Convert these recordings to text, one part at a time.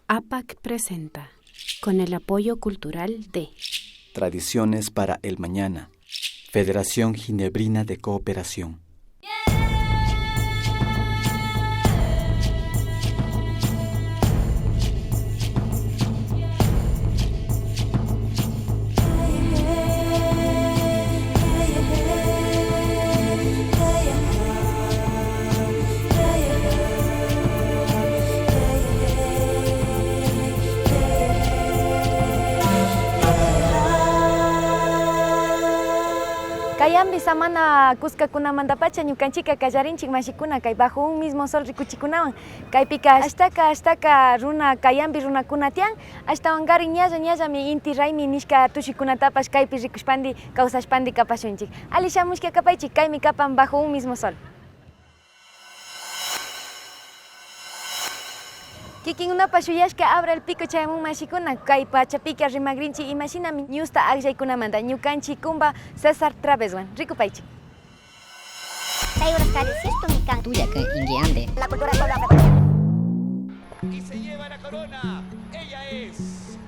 APAC presenta, con el apoyo cultural de Tradiciones para el Mañana, Federación Ginebrina de Cooperación. Kayambi samana kuskakuna mandapacha ñukanchika kallarinchik mashikuna kay bajo un mismo sol rikuchikunawan kaypika ashtaka runa kayambi runakuna tiyan ashtawankarin ñallami inti raymi nishka tushikunatapash kaypi rikushpandi kawsashpandi kapashunchik. Ali shamushka kapaychik kaymi kapan bajo un mismo sol. Kikinkunapas shuyashka abra el pico chaymun mashikuna kay pachapika rimagrinchik imashinami ñusta aqllaykunamanta ñukanchik kumba César Traveswan rikupaychik. Tuya que inguiande. La cultura solo la preparación. Y se lleva la corona. Ella es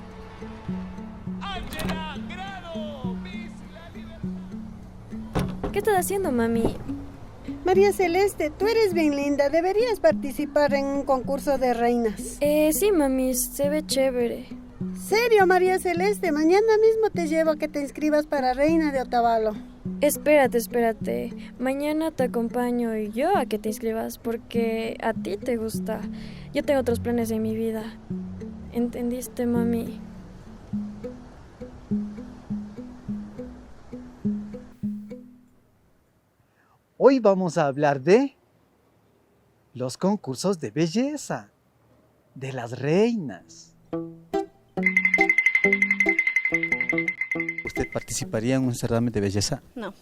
Ángela Grado, Miss La Libertad. ¿Qué estás haciendo, mami? María Celeste, tú eres bien linda, deberías participar en un concurso de reinas. Sí, mami, se ve chévere. ¿Serio, María Celeste? Mañana mismo te llevo a que te inscribas para reina de Otavalo. Espérate. Mañana te acompaño yo a que te inscribas porque a ti te gusta. Yo tengo otros planes en mi vida. ¿Entendiste, mami? Hoy vamos a hablar de los concursos de belleza, de las reinas. ¿Usted participaría en un certamen de belleza? No.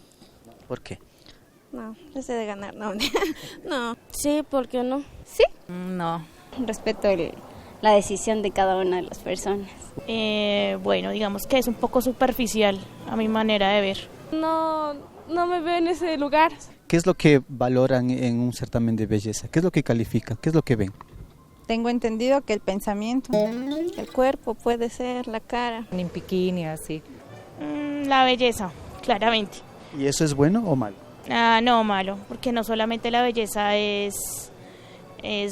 ¿Por qué? No, deseo de ganar, no. No. Sí, ¿por qué no? ¿Sí? No. Respeto la decisión de cada una de las personas. Bueno, digamos que es un poco superficial a mi manera de ver. No me veo en ese lugar. ¿Qué es lo que valoran en un certamen de belleza? ¿Qué es lo que califican? ¿Qué es lo que ven? Tengo entendido que el pensamiento, el cuerpo puede ser, la cara. En bikini, así. La belleza, claramente. ¿Y eso es bueno o malo? No, malo, porque no solamente la belleza es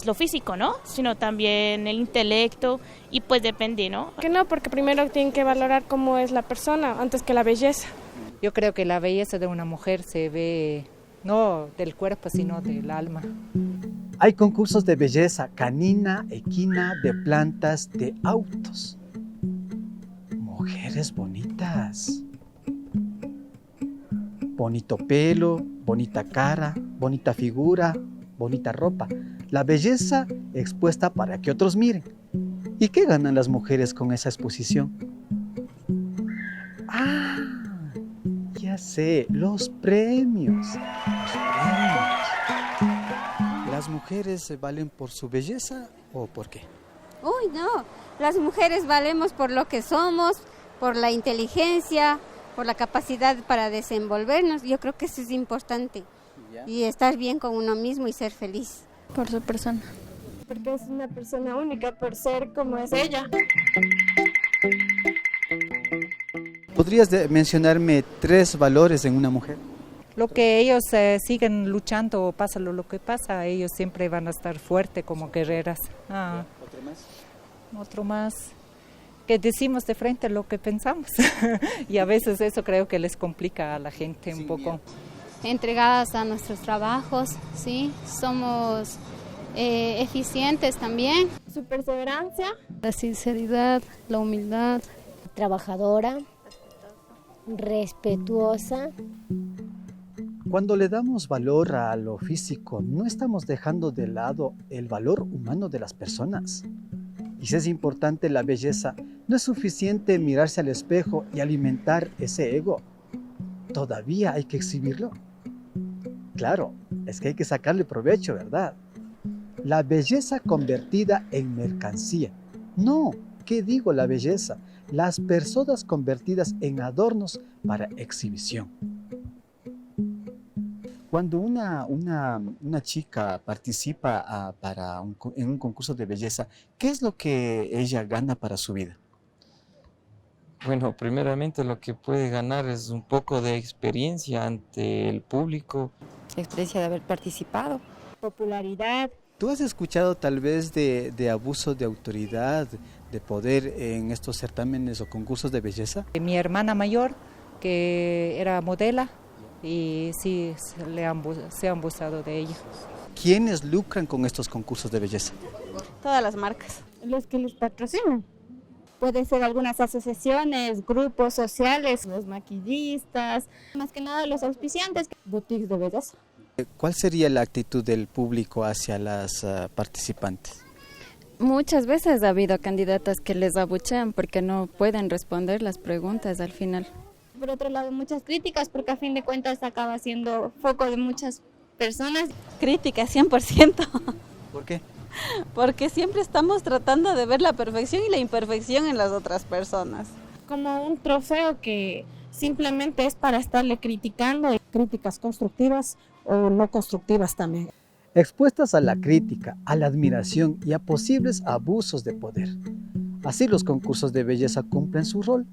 lo físico, ¿no? Sino también el intelecto y pues depende, ¿no? Que no, porque primero tienen que valorar cómo es la persona antes que la belleza. Yo creo que la belleza de una mujer se ve no del cuerpo, sino del alma. Hay concursos de belleza canina, equina, de plantas, de autos. Mujeres bonitas. Bonito pelo, bonita cara, bonita figura, bonita ropa. La belleza expuesta para que otros miren. ¿Y qué ganan las mujeres con esa exposición? Ya sé, los premios. ¿Las mujeres valen por su belleza o por qué? Uy, no. Las mujeres valemos por lo que somos, por la inteligencia, por la capacidad para desenvolvernos. Yo creo que eso es importante. Y estar bien con uno mismo y ser feliz. Por su persona. Porque es una persona única por ser como es ella. ¿Podrías mencionarme 3 valores en una mujer? Lo que ellos siguen luchando, pasa lo que pasa, ellos siempre van a estar fuertes como guerreras. ¿Otro más? Otro más, que decimos de frente lo que pensamos. Y a veces eso creo que les complica a la gente un poco. Entregadas a nuestros trabajos, ¿sí? Somos eficientes también. Su perseverancia. La sinceridad, la humildad. Trabajadora, respetuosa. Cuando le damos valor a lo físico, no estamos dejando de lado el valor humano de las personas. Y si es importante la belleza, no es suficiente mirarse al espejo y alimentar ese ego. Todavía hay que exhibirlo. Claro, es que hay que sacarle provecho, ¿verdad? La belleza convertida en mercancía. No, ¿qué digo la belleza? Las personas convertidas en adornos para exhibición. Cuando una chica participa en un concurso de belleza, ¿qué es lo que ella gana para su vida? Bueno, primeramente lo que puede ganar es un poco de experiencia ante el público. Experiencia de haber participado. Popularidad. ¿Tú has escuchado tal vez de abuso de autoridad, de poder en estos certámenes o concursos de belleza? Mi hermana mayor, que era modela, y sí se han abusado de ella. ¿Quiénes lucran con estos concursos de belleza? Todas las marcas. Los que los patrocinan. Pueden ser algunas asociaciones, grupos sociales, los maquillistas, más que nada los auspiciantes, boutiques de belleza. ¿Cuál sería la actitud del público hacia las participantes? Muchas veces ha habido candidatas que les abuchean porque no pueden responder las preguntas al final. Por otro lado, muchas críticas porque a fin de cuentas acaba siendo foco de muchas personas. Críticas 100%. ¿Por qué? Porque siempre estamos tratando de ver la perfección y la imperfección en las otras personas. Como un trofeo que simplemente es para estarle criticando. Críticas constructivas o no constructivas también. Expuestas a la crítica, a la admiración y a posibles abusos de poder. Así los concursos de belleza cumplen su rol.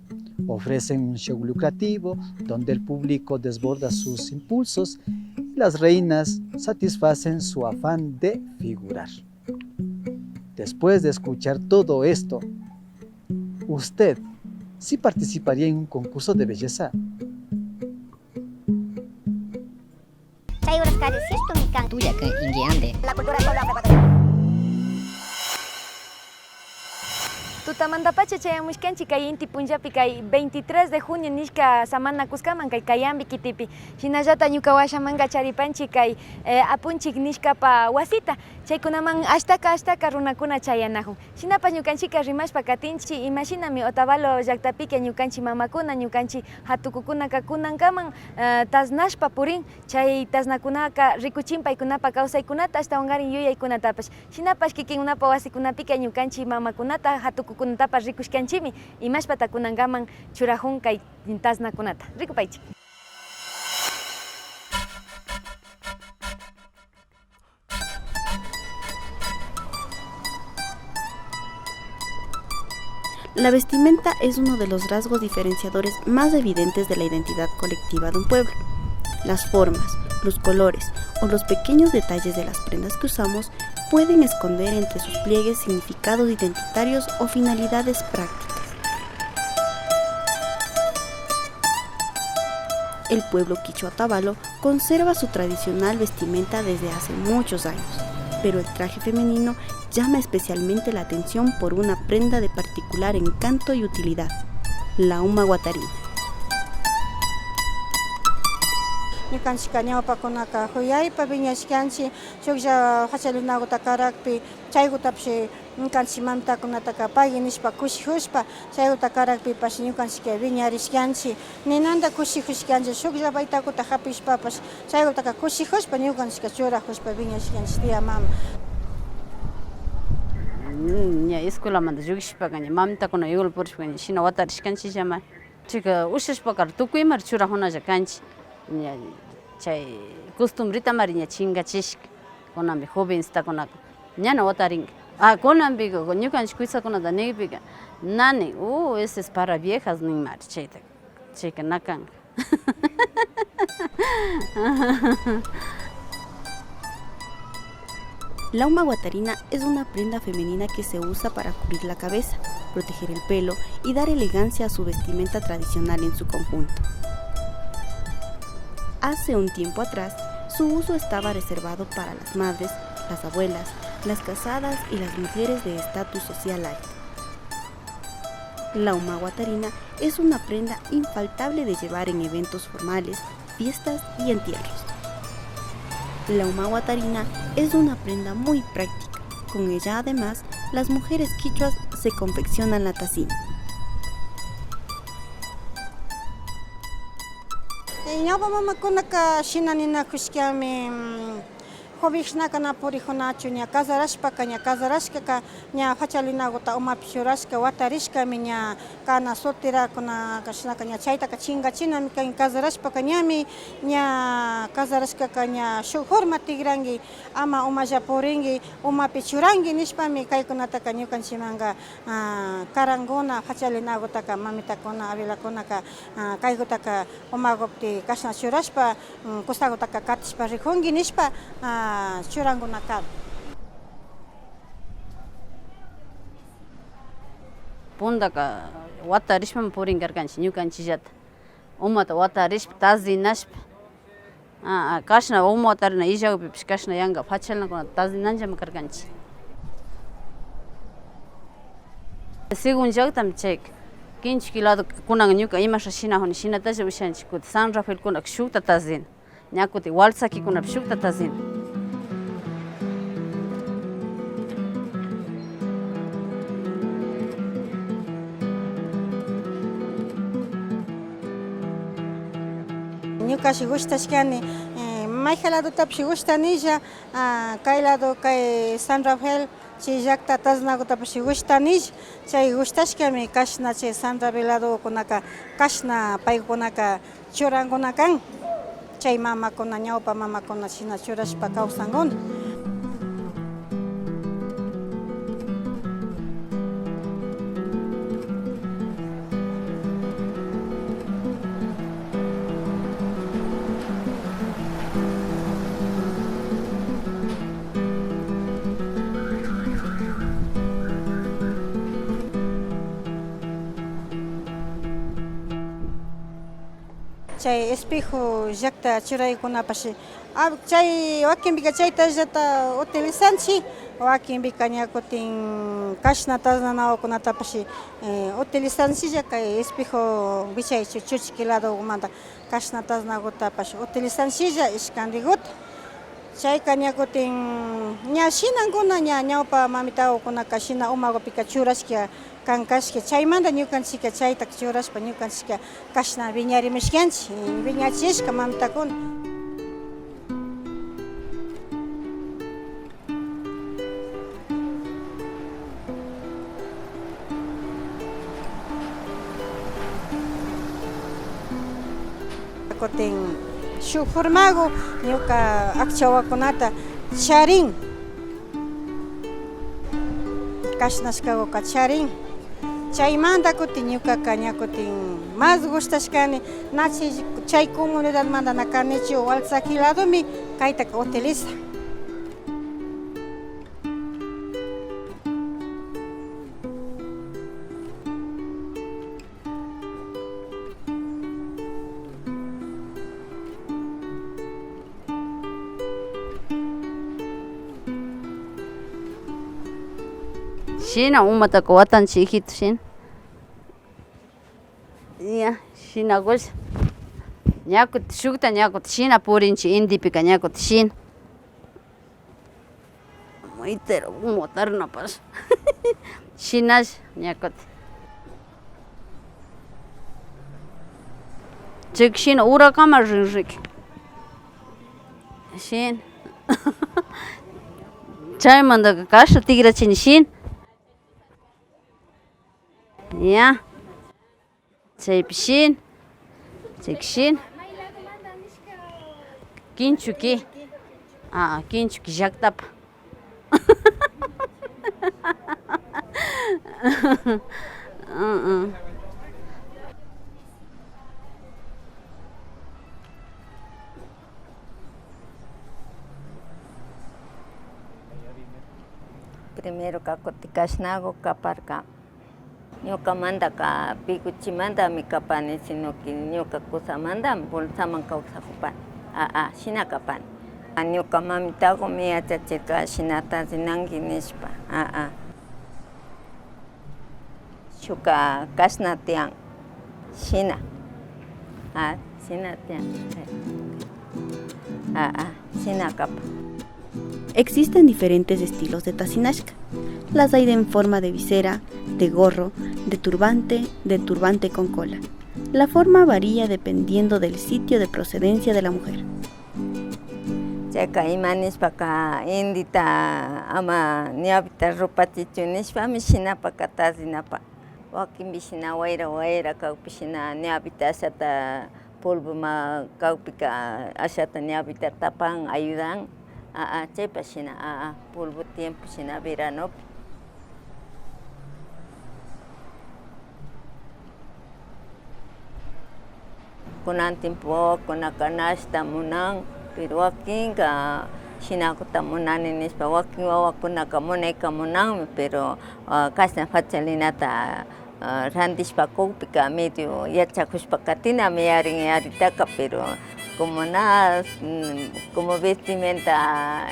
Ofrecen un show lucrativo donde el público desborda sus impulsos y las reinas satisfacen su afán de figurar. Después de escuchar todo esto, ¿usted sí participaría en un concurso de belleza? Tuya que inguiande. La cultura Tutamandapacha chayamushkanchik kay inti punllapi kay 23 de junio nishka samana kuskaman kay kayambi kitipi shinallata ñuka washamanga charipanchik kay apunchik nishkapa wasita chaykunaman ashtaka runakuna chayanajun shinapas ñukanchika rimashpa katinchik imashinami Otavalo llaqtapika ñukanchik mamakuna ñukanchik hatukukuna kakunankaman tasnashpa purin chay tasnakunaka rikuchin paykunapa kawsaykunata ashtawankarin yuyaykunatapash shinapas kikinunapa wasikunapika ñukanchik mamakunata hatukukunatapas rikushkanchimi imashpata kunankaman churajun kay tasnakunata rikupaychik. La vestimenta es uno de los rasgos diferenciadores más evidentes de la identidad colectiva de un pueblo. Las formas, los colores o los pequeños detalles de las prendas que usamos pueden esconder entre sus pliegues significados identitarios o finalidades prácticas. El pueblo quichua Otavalo conserva su tradicional vestimenta desde hace muchos años, pero el traje femenino llama especialmente la atención por una prenda de particular encanto y utilidad, la uma guatarina. Ñukanchika ñawpakunaka huyaypa wiñashkanchik shuklla hachalunakuta karakpi chaykutapshi ñukanchik mamitakunataka pagui nishpa kushijushpa chaykuta karakpipash ñukanchik wiñarishkanchik ninanta kushijushkanchik shuklla baytakuta hapishpapash chaykutaka kushijushpa ñukanchik churajushpa wiñashkanchik tía mama. ña escuelamanta llukishpaka ña mamitakuna yugulpurishpa shina watarishkanchikllama chayka ushashpaka tukuymari churajunalla kanchik ña chay costumbrita mari ña chingachishka kunanpi jovencitakunaka ñana watarinka kunanpika ñukanchik kuytsakunata nigpika nani ese es para viejas ninmari chayka nakanka. La uma guatarina es una prenda femenina que se usa para cubrir la cabeza, proteger el pelo y dar elegancia a su vestimenta tradicional en su conjunto. Hace un tiempo atrás, su uso estaba reservado para las madres, las abuelas, las casadas y las mujeres de estatus social alto. La uma guatarina es una prenda infaltable de llevar en eventos formales, fiestas y entierros. La uma guatarina es una prenda muy práctica. Con ella, además, las mujeres quichuas se confeccionan la tacina. Ñawpa mamakunaka shinaninakushkami jovishnaka na purijunachu ña casarashpaka ña casarashkaka ña fachalinakuta umapi shurashka watarishkami ña kana solterakuna kashnaka ña chaytaka chinkachinami kan casarashpaka ñami ña casarashkaka ña shuk forma tigranki ama umalla purinki umapi churanki nishpami kaykunataka ñukanchimanga karankuna fachalinakutaka mamitakuna abuelakunaka kaykutaka umakupti kashna churashpa kusakutaka katishpa rikunki nishpa churankunaka. Puntaka watarishpami purinkarkanchik ñukanchillata umata watarishpa tazinashpa kashna uma watarina illakpipish kashna yanka fachalinakunata tazinanllami karkanchik. Según llaktami chayka 15 kilado kunaka ñuka imasha shinajuni shinatalla ushanchik kuti San Rafael kunaka shukta tazina ña kuti walsakikunapish shukta tazina. Ñukashi gustashkani mayja ladotapish gustanilla kay lado kay San Rafael chay llakta taznakutapish gustanilla chay gustashkami kashna chay San Rafael ladokunaka kashna paykunaka churankuna kan chay mamakuna ñawpa mamakuna shina churashpa kawsankuna. Chay espejo llakta churaykunapashi chay wakinpika chaytallata utilizanchik wakinpika ña kutin kashna taznanawakunatapashi utilizanchilla kay espejo bichay chuchiki ladomanta kashna taznakutapash utilizanchilla ishkandikuta chayka ña kutin ña shinankuna ña ñawpa mamitawakunaka shina umakupika churashka kankashka chaymanta ñukanchika chayta churashpa ñukanchika kashna viñarimishkanchik viñachishka mamitakuna. Kutin shuk formago ñuka akchawakunata charin kashnashkakuka charin chaymanta kutin ñukaka ña kutin mas gustashkani nachi chay comunidad manta nakanichu walsakiladomi kaytaka utiliza. Shina umataka watanchik hijito shina ya shina gosh ñakuti shukta ñakuti shina purinchik intipika ñakuti shina itero umatarinapash shinash ñakuti chayka shina urakama rinriki shina chaymantaka kasha tigrachini shina ya chaypi shina chayka shina kinchuki kinchuki llaktapa Primero kakuti kashnago kaparka ñuka mandaka pikuchimantami kapani sino que ñuka kusamantami bolsaman kawsakupani shina kapani ñuka mamitagumi yachachirka shinata rinanki nishpa shuka kashna tiyan shina shina tiyan shina kapa. Existen diferentes estilos de tazinashka. Las hay en forma de visera, de gorro, de turbante con cola. La forma varía dependiendo del sitio de procedencia de la mujer. chayka imanishpaka indita ama ñawpita rupachichunishpami shinapaka tasinapa wakinpi shina wayra wayra kawpi shina ñawpita ashata polvoma kawpika ashata ñawpita tapan ayudan chaypa shina polvo tiempo shina veranopi. Kunan tiempo kuna canasta munan pero wakinka shinakuta munani nispa wakin wawakunaka munayka munanmi pero kasna fachalinata randishpa kukpika medio yachakushpaka tinami yaritaka pero como vestimenta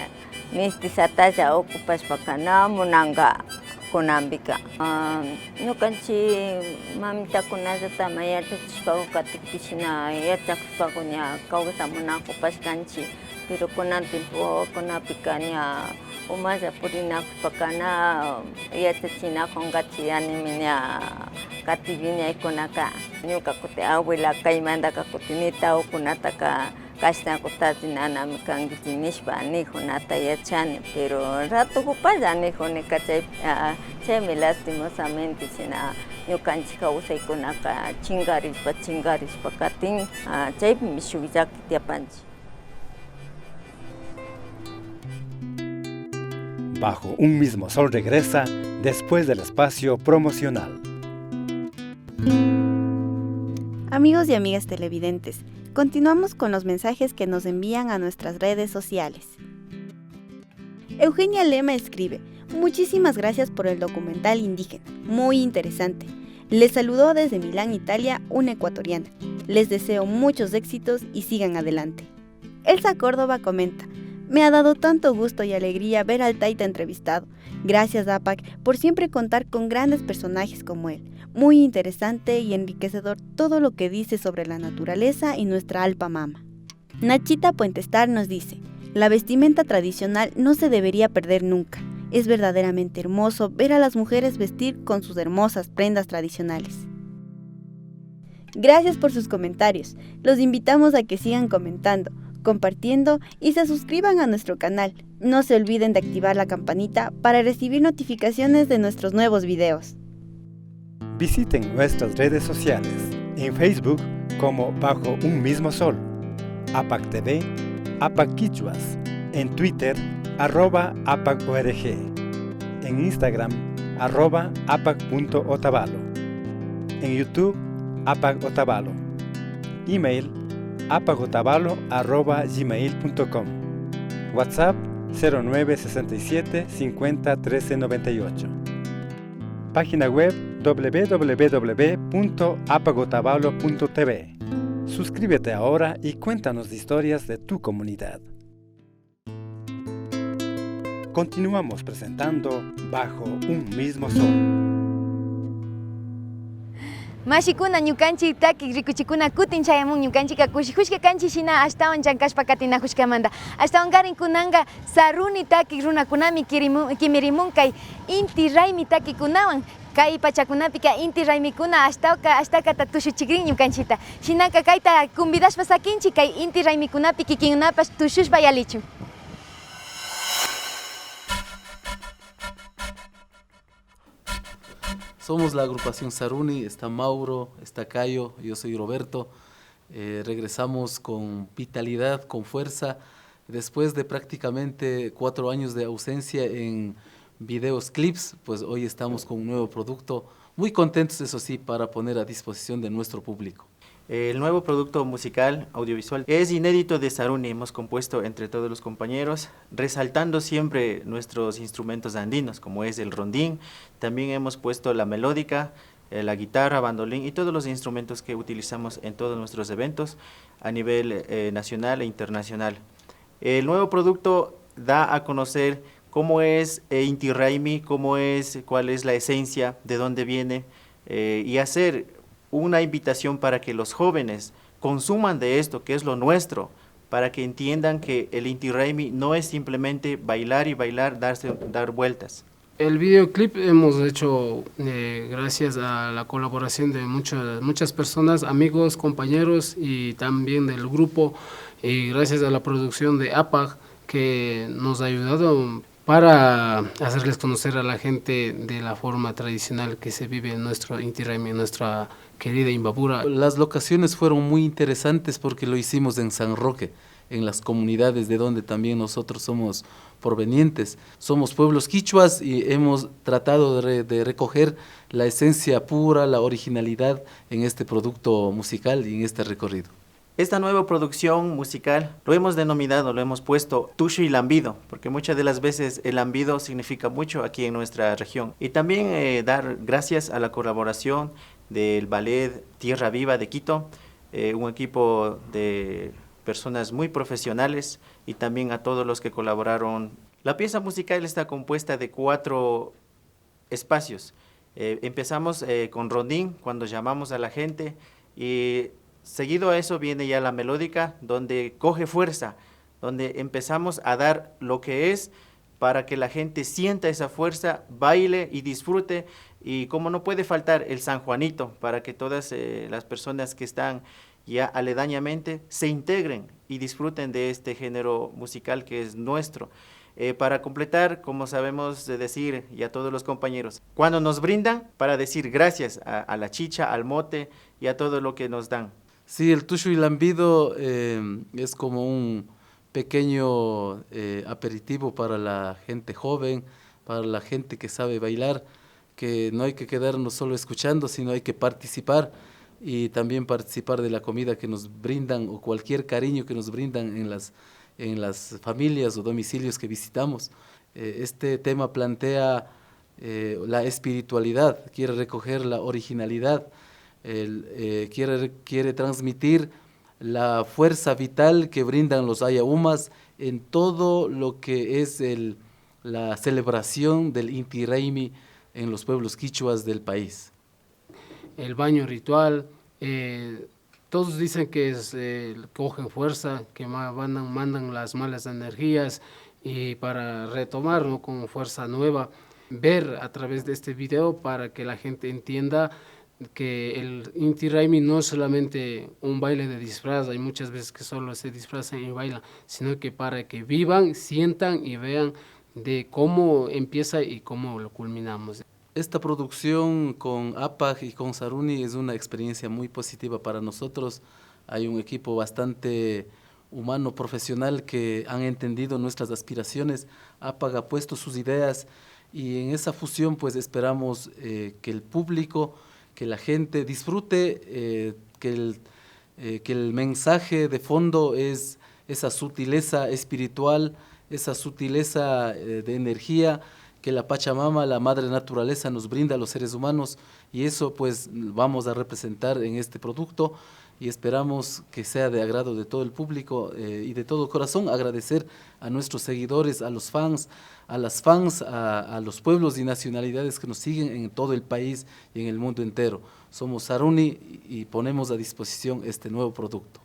mestizatalla ocupashpaka na munanka kunanpika ñukanchik mamitakunallata yachachishpaku katikpi shina yachakushpaku ña kawsata munakupashkanchik pero kunan tiempokunapika ña umalla purinakushpaka na yachachinakunkachi animi ña katipi ñaykunaka ñuka kuti abuela kaymantaka kuti nitawkunataka kashnakutachi nanami kankichik nishpa nijunata yachani pero ratukupalla nijunika chaymi lastimosamente shina ñukanchik kawsaykunaka chingarishpa katin chaypimi shuk llakitiapanchik. Bajo un mismo sol regresa después del espacio promocional. Amigos y amigas televidentes, continuamos con los mensajes que nos envían a nuestras redes sociales. Eugenia Lema escribe: muchísimas gracias por el documental indígena, muy interesante. Les saludó desde Milán, Italia, una ecuatoriana. Les deseo muchos éxitos y sigan adelante. Elsa Córdoba comenta: me ha dado tanto gusto y alegría ver al Taita entrevistado. Gracias, APAC, por siempre contar con grandes personajes como él. Muy interesante y enriquecedor todo lo que dice sobre la naturaleza y nuestra Alpa Mama. Nachita Puentestar nos dice: la vestimenta tradicional no se debería perder nunca. Es verdaderamente hermoso ver a las mujeres vestir con sus hermosas prendas tradicionales. Gracias por sus comentarios. Los invitamos a que sigan comentando, compartiendo y se suscriban a nuestro canal. No se olviden de activar la campanita para recibir notificaciones de nuestros nuevos videos. Visiten nuestras redes sociales, en Facebook como Bajo un Mismo Sol, APAC TV, APAC Quichuas, en Twitter, @APAC-ORG, en Instagram, @APAC.Otavalo, en YouTube, APAC Otavalo, email, apagotavalo@gmail.com, WhatsApp 0967 50 13 98, página web www.apagotavalo.tv. Suscríbete ahora y cuéntanos historias de tu comunidad. Continuamos presentando Bajo un Mismo Sol. Mashikuna ñukanchik taki rikuchikuna kutin chayamun ñukanchika kushijushka kanchik shina ashtawan chankashpa katinajushkamanta ashtawan karin kunanka saruni taki runakunami kimirimun kay inti raymi takikunawan kay pachakunapika inti raymikuna ashtaka tushuchikrin ñukanchita shinaka kayta convidashpa sakinchik kay inti raymikunapi kikinkunapash tushushpa yalichun. Somos la agrupación Saruni, está Mauro, está Cayo, yo soy Roberto. Regresamos con vitalidad, con fuerza, después de prácticamente 4 años de ausencia en videos, clips, pues hoy estamos con un nuevo producto, muy contentos eso sí, para poner a disposición de nuestro público. El nuevo producto musical, audiovisual, es inédito de Saruni. Hemos compuesto entre todos los compañeros, resaltando siempre nuestros instrumentos andinos, como es el rondín. También hemos puesto la melódica, la guitarra, bandolín y todos los instrumentos que utilizamos en todos nuestros eventos a nivel nacional e internacional. El nuevo producto da a conocer cómo es Inti Raymi, cuál es la esencia, de dónde viene, y hacer una invitación para que los jóvenes consuman de esto, que es lo nuestro, para que entiendan que el Inti Raymi no es simplemente bailar y bailar, dar vueltas. El videoclip hemos hecho gracias a la colaboración de muchas personas, amigos, compañeros y también del grupo, y gracias a la producción de APAC, que nos ha ayudado para hacerles conocer a la gente de la forma tradicional que se vive en nuestro Inti Raymi, en nuestra querida Imbabura. Las locaciones fueron muy interesantes porque lo hicimos en San Roque, en las comunidades de donde también nosotros somos provenientes. Somos pueblos quichuas y hemos tratado de recoger la esencia pura, la originalidad en este producto musical y en este recorrido. Esta nueva producción musical lo hemos denominado, lo hemos puesto Tushu y Lambido, porque muchas de las veces el lambido significa mucho aquí en nuestra región. Y también dar gracias a la colaboración del Ballet Tierra Viva de Quito, un equipo de personas muy profesionales, y también a todos los que colaboraron. La pieza musical está compuesta de 4 espacios. Empezamos con rondín, cuando llamamos a la gente, y seguido a eso viene ya la melódica, donde coge fuerza, donde empezamos a dar lo que es para que la gente sienta esa fuerza, baile y disfrute. Y como no puede faltar el San Juanito, para que todas las personas que están ya aledañamente se integren y disfruten de este género musical que es nuestro. Para completar, como sabemos decir, y a todos los compañeros, cuando nos brindan, para decir gracias a la chicha, al mote y a todo lo que nos dan. Sí, el Tushu y Lambido es como un pequeño aperitivo para la gente joven, para la gente que sabe bailar, que no hay que quedarnos solo escuchando, sino hay que participar, y también participar de la comida que nos brindan o cualquier cariño que nos brindan en las familias o domicilios que visitamos. Este tema plantea la espiritualidad, quiere recoger la originalidad, quiere transmitir la fuerza vital que brindan los ayahumas en todo lo que es la celebración del Inti Raymi en los pueblos quichuas del país. El baño ritual, todos dicen que cogen fuerza, que mandan las malas energías, y para retomar, ¿no?, con fuerza nueva, ver a través de este video para que la gente entienda que el Inti Raymi no es solamente un baile de disfraz. Hay muchas veces que solo se disfrazan y bailan, sino que para que vivan, sientan y vean de cómo empieza y cómo lo culminamos. Esta producción con APAG y con Saruni es una experiencia muy positiva para nosotros. Hay un equipo bastante humano, profesional, que han entendido nuestras aspiraciones. APAG ha puesto sus ideas, y en esa fusión pues esperamos que el público, que la gente disfrute, que el mensaje de fondo es esa sutileza espiritual, esa sutileza de energía que la Pachamama, la madre naturaleza, nos brinda a los seres humanos, y eso pues vamos a representar en este producto, y esperamos que sea de agrado de todo el público, y de todo corazón agradecer a nuestros seguidores, a los fans, a las fans, a los pueblos y nacionalidades que nos siguen en todo el país y en el mundo entero. Somos Saruni y ponemos a disposición este nuevo producto.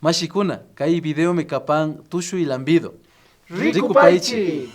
Mashikuna, kai video me capan Tushu y Lambido. Riku Paichi.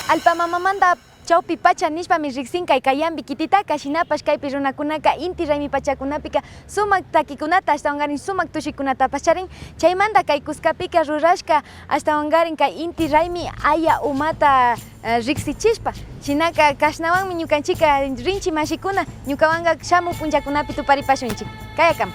Alpamamamanta chawpi pacha nishpami riqsinqa kayanpi kititaqa shinapash kaypi runakunaqa inti raymi pachakunapika sumak takikunata ashtawangarin sumak tushikunatapas charin chaymanta kay Cuscapika rurashka ashtawangarin kay inti raymi aya umata riqsichishpa shinaka kashnawanmi ñukanchika rinchi mashikuna ñukawanqa shamuq punchakunapi tuparipashunchik kayakam.